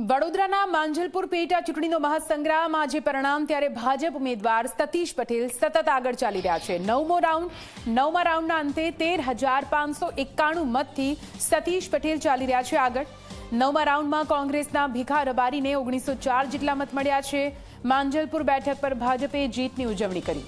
વડોદરાના માંજલપુર પેટા ચૂંટણીનો મહાસંગ્રામ આજે પરિણામ ત્યારે ભાજપ ઉમેદવાર સતીશ પટેલ સતત આગળ ચાલી રહ્યા છે। નવમા રાઉન્ડના અંતે 13,591 મતથી સતીશ પટેલ ચાલી રહ્યા છે આગળ। નવમા રાઉન્ડમાં કોંગ્રેસના ભીખા રબારીને 1904 જેટલા મત મળ્યા છે। માંજલપુર બેઠક પર ભાજપે જીતની ઉજવણી કરી।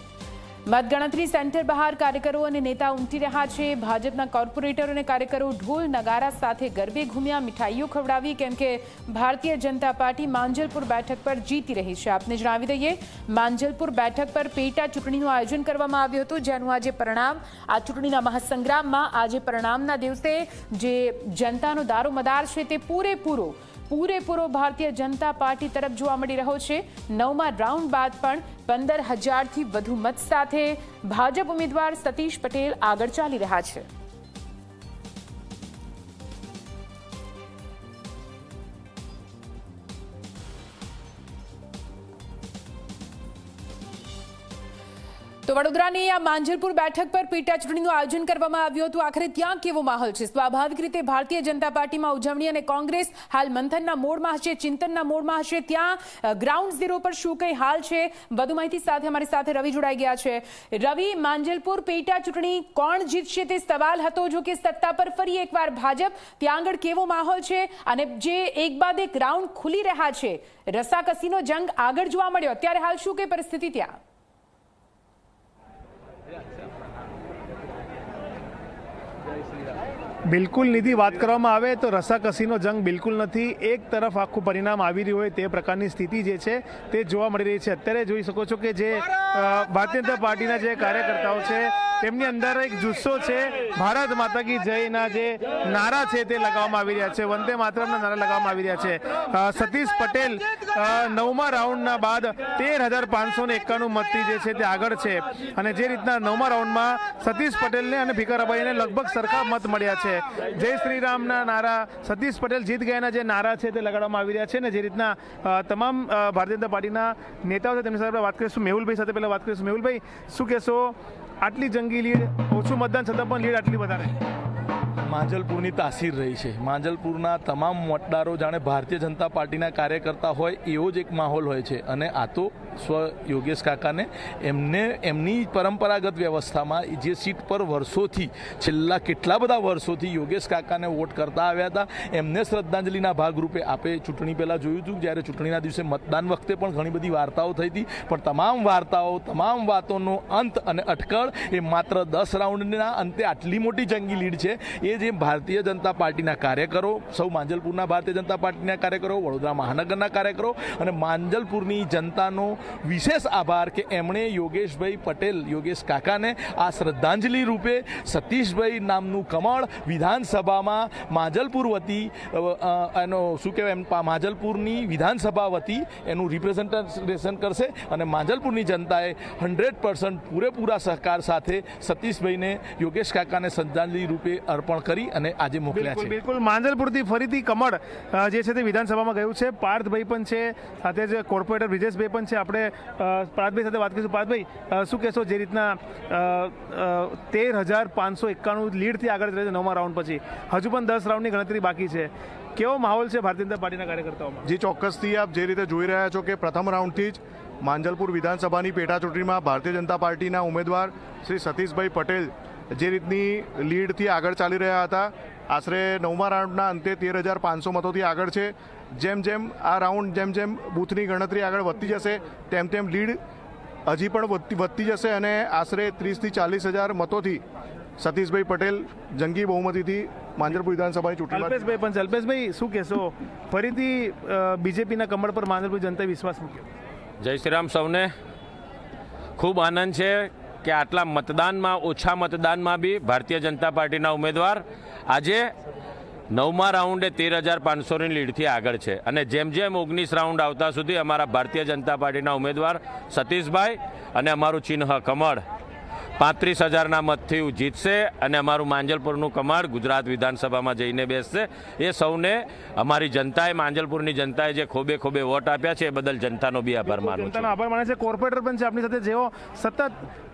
મતગણતરી સેન્ટર બહાર કાર્યકરો અને નેતા ઉમટી રહ્યા છે। ભાજપના કોર્પોરેટરો અને કાર્યકરો ઢોલ નગારા સાથે ગરબે ઘૂમ્યા, મીઠાઈઓ ખવડાવી, કેમ કે ભારતીય જનતા પાર્ટી માંજલપુર બેઠક પર જીતી રહી છે। આપને જણાવી દઈએ, માંજલપુર બેઠક પર પેટા ચૂંટણીનું આયોજન કરવામાં આવ્યું હતું, જેનું આજે પરિણામ આ ચૂંટણીના મહાસંગ્રામમાં આજે પરિણામના દિવસે જે જનતાનો દારોમદાર છે તે પૂરેપૂરો ભારતીય જનતા પાર્ટી તરફ જોવા મળી રહ્યો છે। નવમા રાઉન્ડ બાદ પણ 15,000થી વધુ મત સાથે ભાજપ ઉમેદવાર સતીશ પટેલ આગળ ચાલી રહ્યા છે। તો વડોદરાની આ માંજલપુર બેઠક પર પેટા ચૂંટણીનું આયોજન કરવામાં આવ્યું હતું। આખરે ત્યાં કેવો માહોલ છે? સ્વાભાવિક રીતે ભારતીય જનતા પાર્ટીમાં ઉજવણી અને કોંગ્રેસ હાલ મંથનના મોડમાં હશે, ચિંતનના મોડમાં હશે। ત્યાં ગ્રાઉન્ડ ઝીરો પર શું કઈ હાલ છે? વધુ માહિતી સાથે અમારી સાથે રવિ જોડાઈ ગયા છે। રવિ, માંજલપુર પેટા ચૂંટણી કોણ જીતશે તે સવાલ હતો, જો કે સત્તા પર ફરી એકવાર ભાજપ, ત્યાં આગળ કેવો માહોલ છે? અને જે એક બાદ એક રાઉન્ડ ખુલી રહ્યા છે, રસાકસીનો જંગ આગળ જોવા મળ્યો, અત્યારે હાલ શું કઈ પરિસ્થિતિ ત્યાં? બિલકુલ નિધિ, વાત કરવામાં આવે તો રસાકસીનો જંગ બિલકુલ નથી। એક તરફ આખું પરિણામ આવી રહ્યું હોય તે પ્રકારની સ્થિતિ જે છે તે જોવા મળી રહી છે। અત્યારે જોઈ શકો છો કે જે ભારતીય જનતા પાર્ટીના જે કાર્યકર્તાઓ છે તેમની અંદર એક જુસ્સો છે। ભારત માતા કી જયના જે નારા છે તે લગાવવામાં આવી રહ્યા છે, વંદે માતરમના નારા લગાવવામાં આવી રહ્યા છે। સતીશ પટેલ નવમા રાઉન્ડના બાદ 13,591 મતથી જે છે તે આગળ છે, અને જે રીતના નવમા રાઉન્ડમાં સતીશ પટેલને અને ભીખા રબારીને લગભગ સરખા મત મળ્યા છે। જય શ્રી રામના નારા, સતીશ પટેલ જીત ગયાના જે નારા છે તે લગાડવામાં આવી રહ્યા છે, ને જે રીતના તમામ ભારતીય જનતા પાર્ટીના નેતાઓ છે તેમની સાથે વાત કરીશું। મેહુલભાઈ સાથે પહેલા વાત કરીશું। મેહુલભાઈ, શું કહેશો? આટલી જંગી લીડ, ઓછું મતદાન છતાં પણ લીડ આટલી વધારે? માંજલપુરની તાસીર રહી છે। માંજલપુરના તમામ મતદારો જાણે ભારતીય જનતા પાર્ટીના કાર્યકર્તા હોય એવો જ એક માહોલ હોય છે, અને આ તો યોગેશ કાકાને એમની પરંપરાગત વ્યવસ્થામાં જે સીટ પર વર્ષોથી, છેલ્લા કેટલા બધા વર્ષોથી યોગેશ કાકાને વોટ કરતા આવ્યા હતા, એમને શ્રદ્ધાંજલિના ભાગરૂપે આપે ચૂંટણી પહેલાં જોયું હતું, જ્યારે ચૂંટણીના દિવસે મતદાન વખતે પણ ઘણી બધી વાર્તાઓ થઈ હતી, પણ તમામ વાર્તાઓ, તમામ વાતોનો અંત અને અટકળ એ માત્ર 10 રાઉન્ડના અંતે આટલી મોટી જંગી લીડ છે। એ જે ભારતીય જનતા પાર્ટીના કાર્યકરો, સૌ માંજલપુરના ભારતીય જનતા પાર્ટીના કાર્યકરો, વડોદરા મહાનગરના કાર્યકરો અને માંજલપુરની જનતાનો વિશેષ આભાર કે એમણે યોગેશભાઈ પટેલ, યોગેશ કાકાને આ શ્રદ્ધાંજલિ રૂપે સતીશભાઈ નામનું કમળ વિધાનસભામાં માંજલપુર વતી એનો શું કહેવાય, માંજલપુરની વિધાનસભા વતી એનું રિપ્રેઝન્ટેશન કરશે, અને માંજલપુરની જનતાએ 100% પૂરેપૂરા સહકાર સાથે સતીશભાઈને, યોગેશ કાકાને શ્રદ્ધાંજલિ રૂપે અર્પણ કરી અને આજે મોકલ્યા છે। બિલકુલ, માંજલપુરથી ફરીથી કમળ જે છે તે વિધાનસભામાં ગયું છે। પાર્થભાઈ પણ છે, સાથે જ કોર્પોરેટર બ્રિજેશભાઈ પણ છે। આપણે પાર્થભાઈ સાથે વાત કરીશું। પાર્થભાઈ, શું કહેશો? જે રીતના 13,591 લીડથી આગળ રહે છે નવમા રાઉન્ડ પછી, હજુ પણ 10 રાઉન્ડની ગણતરી બાકી છે, કેવો માહોલ છે ભારતીય જનતા પાર્ટીના કાર્યકર્તાઓમાં? જી, ચોક્કસથી આપ જે રીતે જોઈ રહ્યા છો કે પ્રથમ રાઉન્ડથી જ માંજલપુર વિધાનસભાની પેટા ચૂંટણીમાં ભારતીય જનતા પાર્ટીના ઉમેદવાર શ્રી સતીશભાઈ પટેલ જે રીતની લીડથી આગળ ચાલી રહ્યા હતા, આશરે નવમા રાઉન્ડના અંતે 13,500 મતોથી આગળ છે। જેમ જેમ આ રાઉન્ડ, જેમ જેમ બૂથની ગણતરી આગળ વધતી જશે તેમ તેમ લીડ હજી પણ વધતી જશે, અને આશરે 30,000થી 40,000 મતોથી સતીશભાઈ પટેલ જંગી બહુમતીથી માંજલપુર વિધાનસભાની ચૂંટણી। અલ્પેશભાઈ, શું કહેશો? ફરીથી બીજેપીના કમળ પર માંજલપુર જનતાએ વિશ્વાસ મૂક્યો? જય શ્રી રામ સૌને। ખૂબ આનંદ છે કે આટલા મતદાનમાં, ઓછા મતદાનમાં બી ભારતીય જનતા પાર્ટીના ઉમેદવાર આજે નવમા રાઉન્ડે 13,500ની લીડથી આગળ છે, અને જેમ જેમ 19 રાઉન્ડ આવતા સુધી અમારા ભારતીય જનતા પાર્ટીના ઉમેદવાર સતીશભાઈ અને અમારું ચિહ્ન કમળ 35,000ના મતથી જીતશે અને અમારું માંજલપુરનું કમળ ગુજરાત વિધાનસભામાં જઈને બેસશે. એ સૌને અમારી જનતાએ, માંજલપુરની જનતાએ જે ખોબે ખોબે વોટ આપ્યા છે એ બદલ જનતાનો બી આભાર માનું છું. જનતાનો આભાર માને છે. કોર્પોરેટર પણ છે આપણી સાથે, જેઓ સતત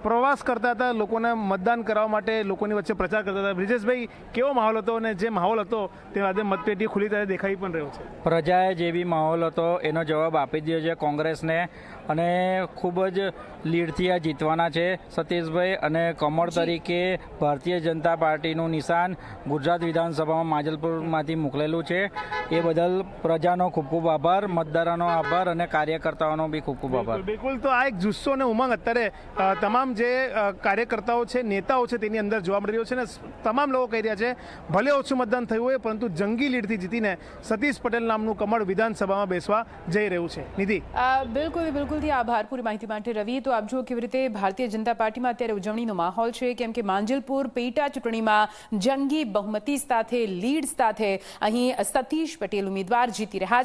પ્રવાસ કરતા હતા, લોકોને મતદાન કરવા માટે લોકોની વચ્ચે પ્રચાર કરતા હતા. બ્રિજેશભાઈ, કેવો માહોલ હતો અને જે માહોલ હતો તે આજે મતપેટી ખુલી ત્યારે દેખાઈ પણ રહ્યો છે? પ્રજાએ જે બી માહોલ હતો એનો જવાબ આપી દીધો છે કોંગ્રેસને અને ખૂબ જ લીડથી આ જીતવાના છે સતીશભાઈ. અને કમળ તરીકે ભારતીય જનતા પાર્ટીનું નિશાન ગુજરાત વિધાનસભામાં માંજલપુરમાંથી મોકલેલું છે. એ બદલ પ્રજાનો ખૂબ ખૂબ આભાર, મતદારોનો આભાર અને કાર્યકર્તાઓનો બી ખૂબ ખૂબ આભાર. બિલકુલ. તો આ એક જુસ્સો અને ઉમંગ અત્યારે તમામ જે કાર્યકર્તાઓ છે, નેતાઓ છે, તેની અંદર જોવા મળી રહ્યો છે. અને તમામ લોકો કહી રહ્યા છે ભલે ઓછું મતદાન થયું હોય પરંતુ જંગી લીડથી જીતીને સતીશ પટેલ નામનું કમળ વિધાનસભામાં બેસવા જઈ રહ્યું છે. નિધિ, બિલકુલથી આભાર પૂરી માહિતી માટે રવિ. તો આપ જુઓ કેવી રીતે ભારતીય જનતા પાર્ટીમાં અત્યારે ઉજવણીનો માહોલ છે, કેમ કે માંજલપુર પેટા ચૂંટણીમાં જંગી બહુમતી સાથે, લીડ સાથે અહીં સતીશ પટેલ ઉમેદવાર જીતી રહ્યા